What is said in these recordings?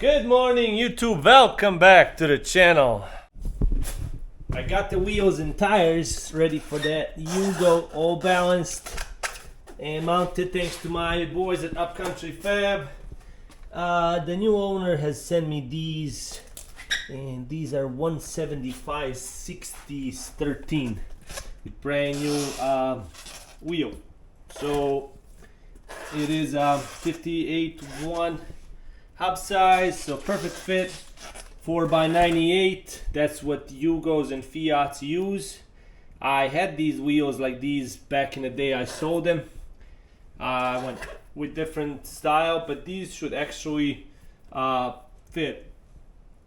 Good morning YouTube, welcome back to the channel. I got the wheels and tires ready for that Yugo, all balanced and mounted thanks to my boys at Upcountry Fab. The new owner has sent me these, and these are 175/60s 13 with brand new wheel. So it is 58/1 hub size, so perfect fit. 4x98, that's what Yugos and Fiats use. I had these wheels like these back in the day. I sold them. I went with different style, but these should actually fit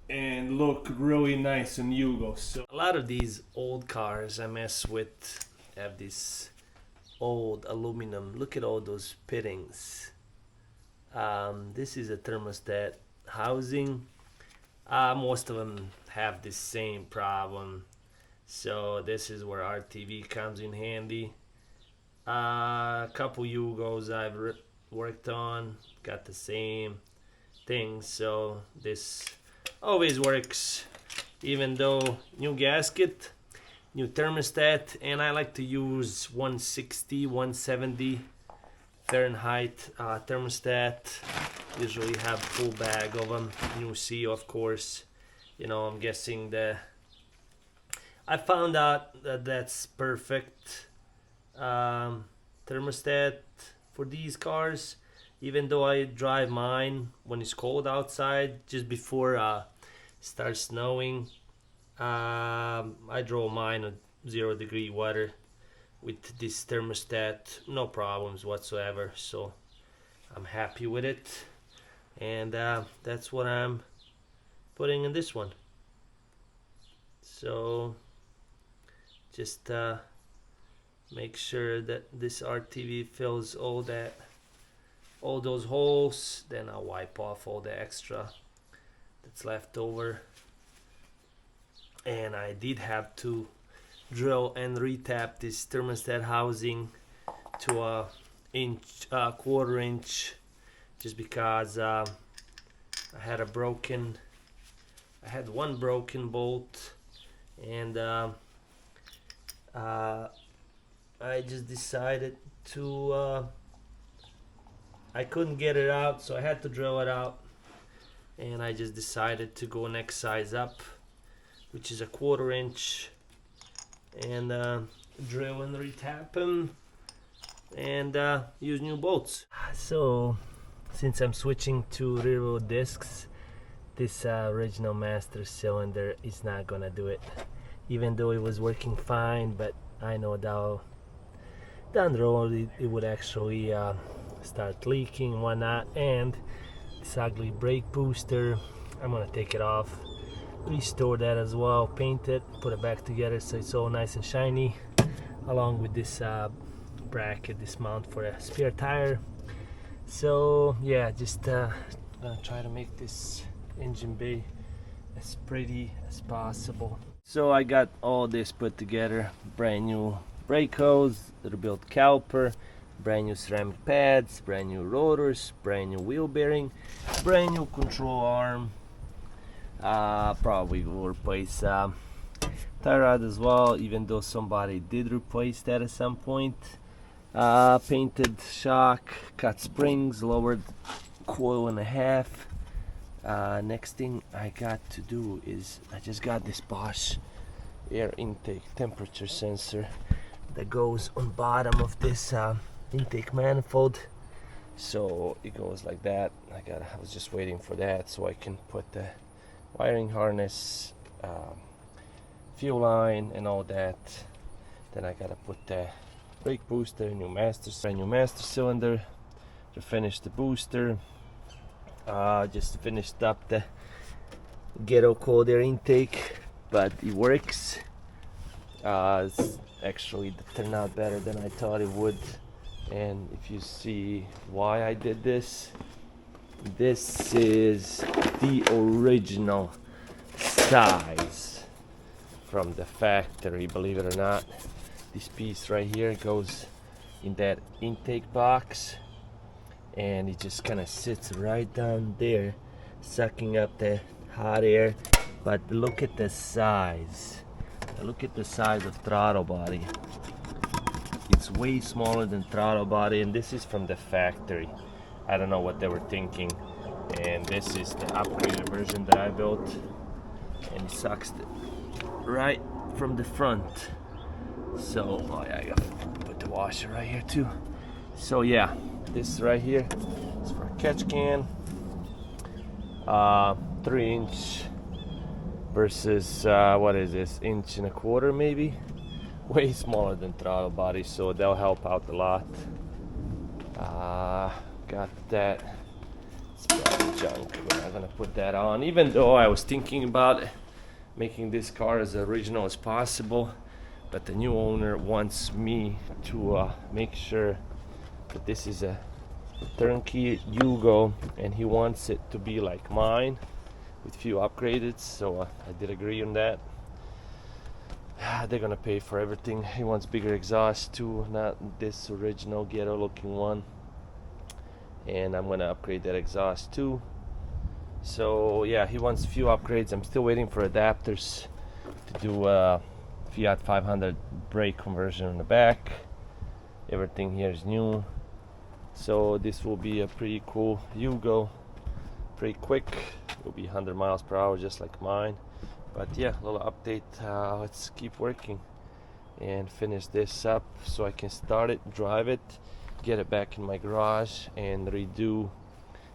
and look really nice on Yugos. So a lot of these old cars I mess with have this old aluminum. Look at all those fittings. This is a thermostat housing. Most of them have the same problem, so this is where RTV comes in handy. A couple Yugos I've worked on got the same thing, so this always works, even though new gasket, new thermostat, and I like to use 160, 170 Fahrenheit thermostat. Usually have full bag of them. New seal, of course. You know, I'm guessing I found out that that's perfect thermostat for these cars. Even though I drive mine when it's cold outside, just before it starts snowing, I drove mine at 0-degree weather with this thermostat, no problems whatsoever, so I'm happy with it. And that's what I'm putting in this one. So just make sure that this RTV fills all those holes. Then I'll wipe off all the extra that's left over. And I did have to drill and retap this thermostat housing to a quarter inch, just because I had one broken bolt, and I just decided to I couldn't get it out, so I had to drill it out, and I just decided to go next size up, which is a quarter inch, and drill and retap them and use new bolts. So since I'm switching to rear wheel discs, this original master cylinder is not gonna do it, even though it was working fine. But I know down the road it would actually start leaking and whatnot. And this ugly brake booster, I'm gonna take it off, restore that as well, paint it, put it back together so it's all nice and shiny, along with this bracket, this mount for a spare tire. So yeah, just gonna try to make this engine bay as pretty as possible. So I got all this put together: brand new brake hose, rebuilt caliper, brand new ceramic pads, brand new rotors, brand new wheel bearing, brand new control arm. Probably will replace tie rod as well, even though somebody did replace that at some point. Painted shock, cut springs, lowered coil and a half. Next thing I got to do is I just got this Bosch air intake temperature sensor that goes on bottom of this intake manifold. So it goes like that. I was just waiting for that so I can put the wiring harness, fuel line and all that. Then I gotta put the brake booster, brand new master cylinder to finish the booster. Just finished up the ghetto cold air intake, but it works. It's actually turned out better than I thought it would. And if you see why I did this, this is the original size from the factory, believe it or not. This piece right here goes in that intake box, and it just kind of sits right down there sucking up the hot air. But look at the size. Look at the size of throttle body. It's way smaller than throttle body, and this is from the factory. I don't know what they were thinking. And this is the upgraded version that I built, and it sucks right from the front. So oh yeah, I gotta put the washer right here too. So yeah, this right here is for a catch can. 3-inch versus what is this, 1.25 maybe. Way smaller than throttle body, so they'll help out a lot. Got that. It's probably junk. We're not gonna put that on, even though I was thinking about making this car as original as possible, but the new owner wants me to make sure that this is a turnkey Yugo, and he wants it to be like mine with few upgrades, so I did agree on that. They're gonna pay for everything. He wants bigger exhaust too, not this original ghetto looking one, and I'm gonna upgrade that exhaust too. So yeah, he wants few upgrades. I'm still waiting for adapters to do Fiat 500 brake conversion on the back. Everything here is new, so this will be a pretty cool Yugo. Pretty quick. It will be 100 miles per hour just like mine. But yeah, a little update. Let's keep working and finish this up so I can start it, drive it, get it back in my garage, and redo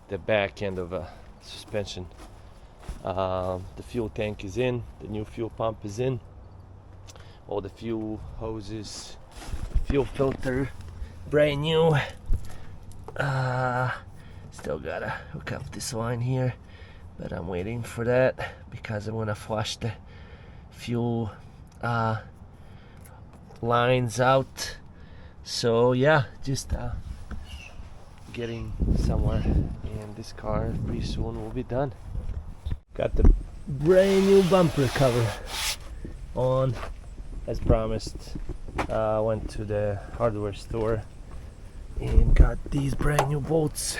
the back end of a suspension. The fuel tank is in, the new fuel pump is in, all the fuel hoses, fuel filter brand new. Still gotta hook up this line here, but I'm waiting for that because I'm gonna flush the fuel lines out. So yeah, just getting somewhere, and this car pretty soon will be done. Got the brand new bumper cover on as promised. Went to the hardware store and got these brand new bolts.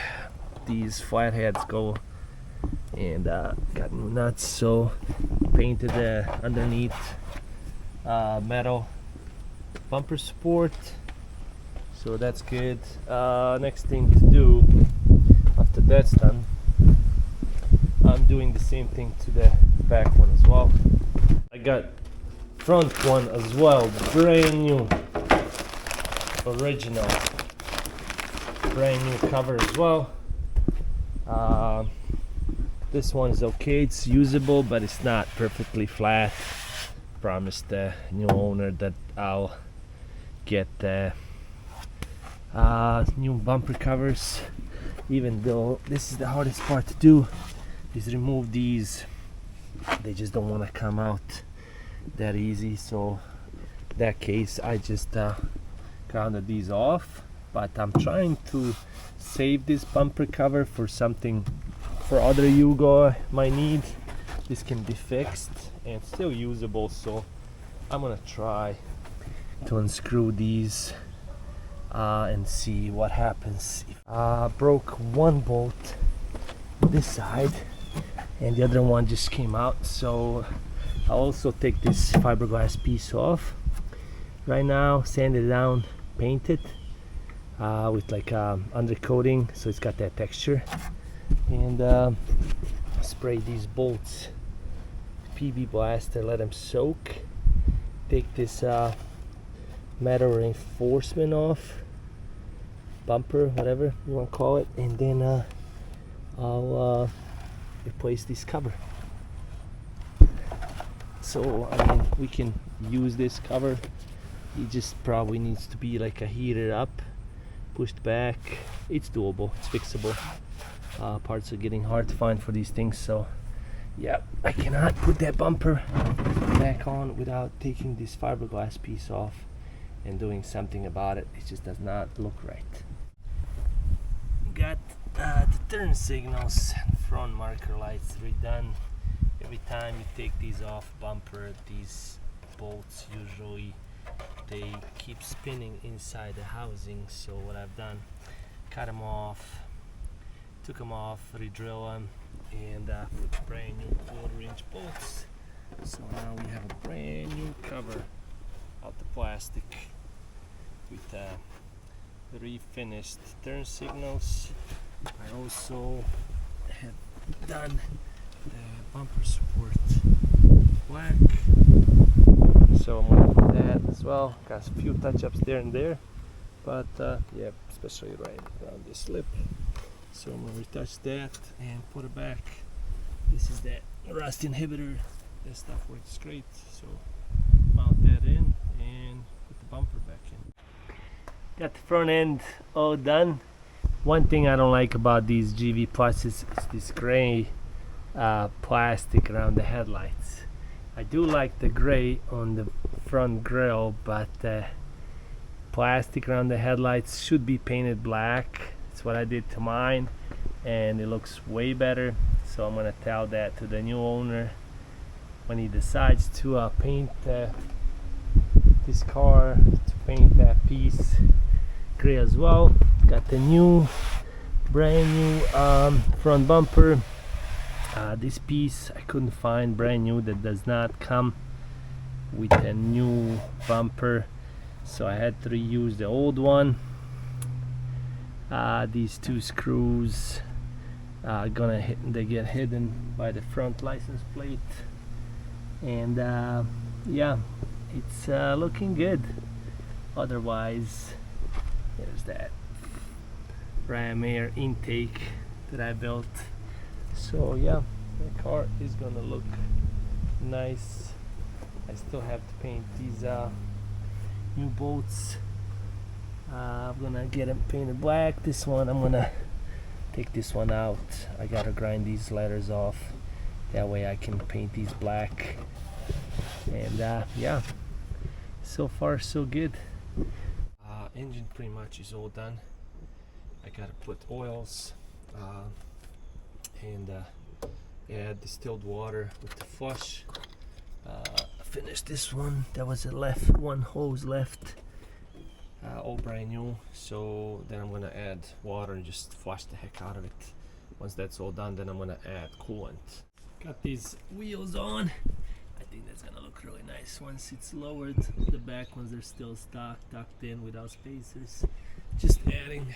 These flatheads go, and got new nuts, so painted the underneath metal bumper support, so that's good. Next thing to do after that's done, I'm doing the same thing to the back one as well. I got front one as well, brand new, original, brand new cover as well. This one is okay, it's usable, but it's not perfectly flat. Promised the new owner that I'll get the new bumper covers, even though this is the hardest part to do, is remove these. They just don't want to come out that easy, so in that case I just grounded these off. But I'm trying to save this bumper cover for something for other Yugo I might need. This can be fixed and still usable, so I'm gonna try to unscrew these and see what happens. Broke one bolt this side and the other one just came out, so I'll also take this fiberglass piece off right now, sand it down, paint it with like undercoating so it's got that texture, and spray these bolts PB blaster, let them soak. Take this metal reinforcement off, bumper, whatever you want to call it, and then I'll replace this cover. So I mean, we can use this cover. It just probably needs to be like a heated up, pushed back. It's doable, it's fixable. Parts are getting hard to find for these things, so yeah, I cannot put that bumper back on without taking this fiberglass piece off and doing something about it. It just does not look right. Got the turn signals, front marker lights redone. Every time you take these off bumper, these bolts usually they keep spinning inside the housing. So what I've done, cut them off, took them off, re-drill them, and put brand new 1/4-inch bolts. So now we have a brand new cover out the plastic with refinished turn signals. I also have done the bumper support black, so I'm gonna put that as well. Got a few touch-ups there and there, but yeah, especially right around this lip. So I'm gonna retouch that and put it back. This is that rust inhibitor. That stuff works great. So mount that in and put the bumper back in. Got the front end all done. One thing I don't like about these GV Pluses is this gray plastic around the headlights. I do like the gray on the front grille, but plastic around the headlights should be painted black. That's what I did to mine, and it looks way better. So I'm gonna tell that to the new owner when he decides to paint this car, to paint that piece gray as well. Got the new brand new front bumper. This piece I couldn't find brand new that does not come with a new bumper, so I had to reuse the old one. These two screws they get hidden by the front license plate, and yeah, it's looking good. Otherwise, there's that ram air intake that I built. So yeah, the car is gonna look nice. I still have to paint these new bolts. I'm gonna get them painted black. This one I'm gonna take this one out. I gotta grind these letters off, that way I can paint these black. And yeah, so far so good. Engine pretty much is all done. I gotta put oils and add distilled water with the flush. Finish this one. That was one hose left, all brand new. So then I'm gonna add water and just flush the heck out of it. Once that's all done, then I'm gonna add coolant. Got these wheels on. I think that's gonna look really nice once it's lowered. The back ones are still stock, tucked in without spacers. Just adding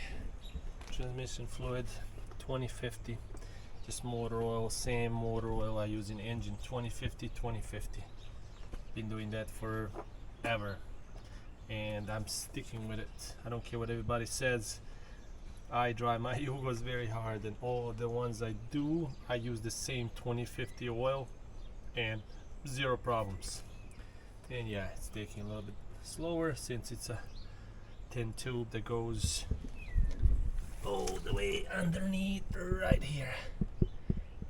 transmission fluid, 2050. Just motor oil, same motor oil I use in engine, 2050. Been doing that forever, and I'm sticking with it. I don't care what everybody says. I drive my Yugos very hard, and all the ones I do, I use the same 2050 oil and zero problems. And yeah, it's taking a little bit slower since it's a 10 tube that goes all the way underneath right here,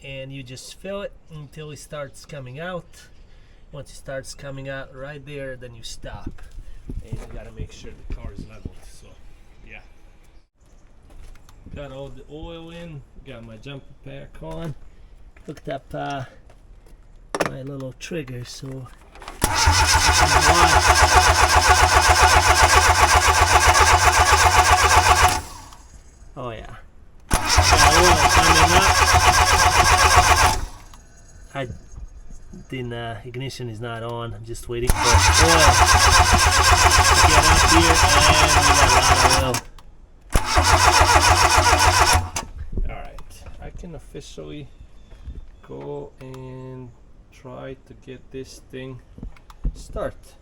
and you just fill it until it starts coming out. Once it starts coming out right there, then you stop, and you gotta make sure the car is leveled. So yeah, got all the oil in, got my jumper pack on, hooked up my little trigger, so oh yeah, I didn't, ignition is not on. I'm just waiting for oil to get up here, and we got a lot of oil. Alright, I can officially go and try to get this thing start.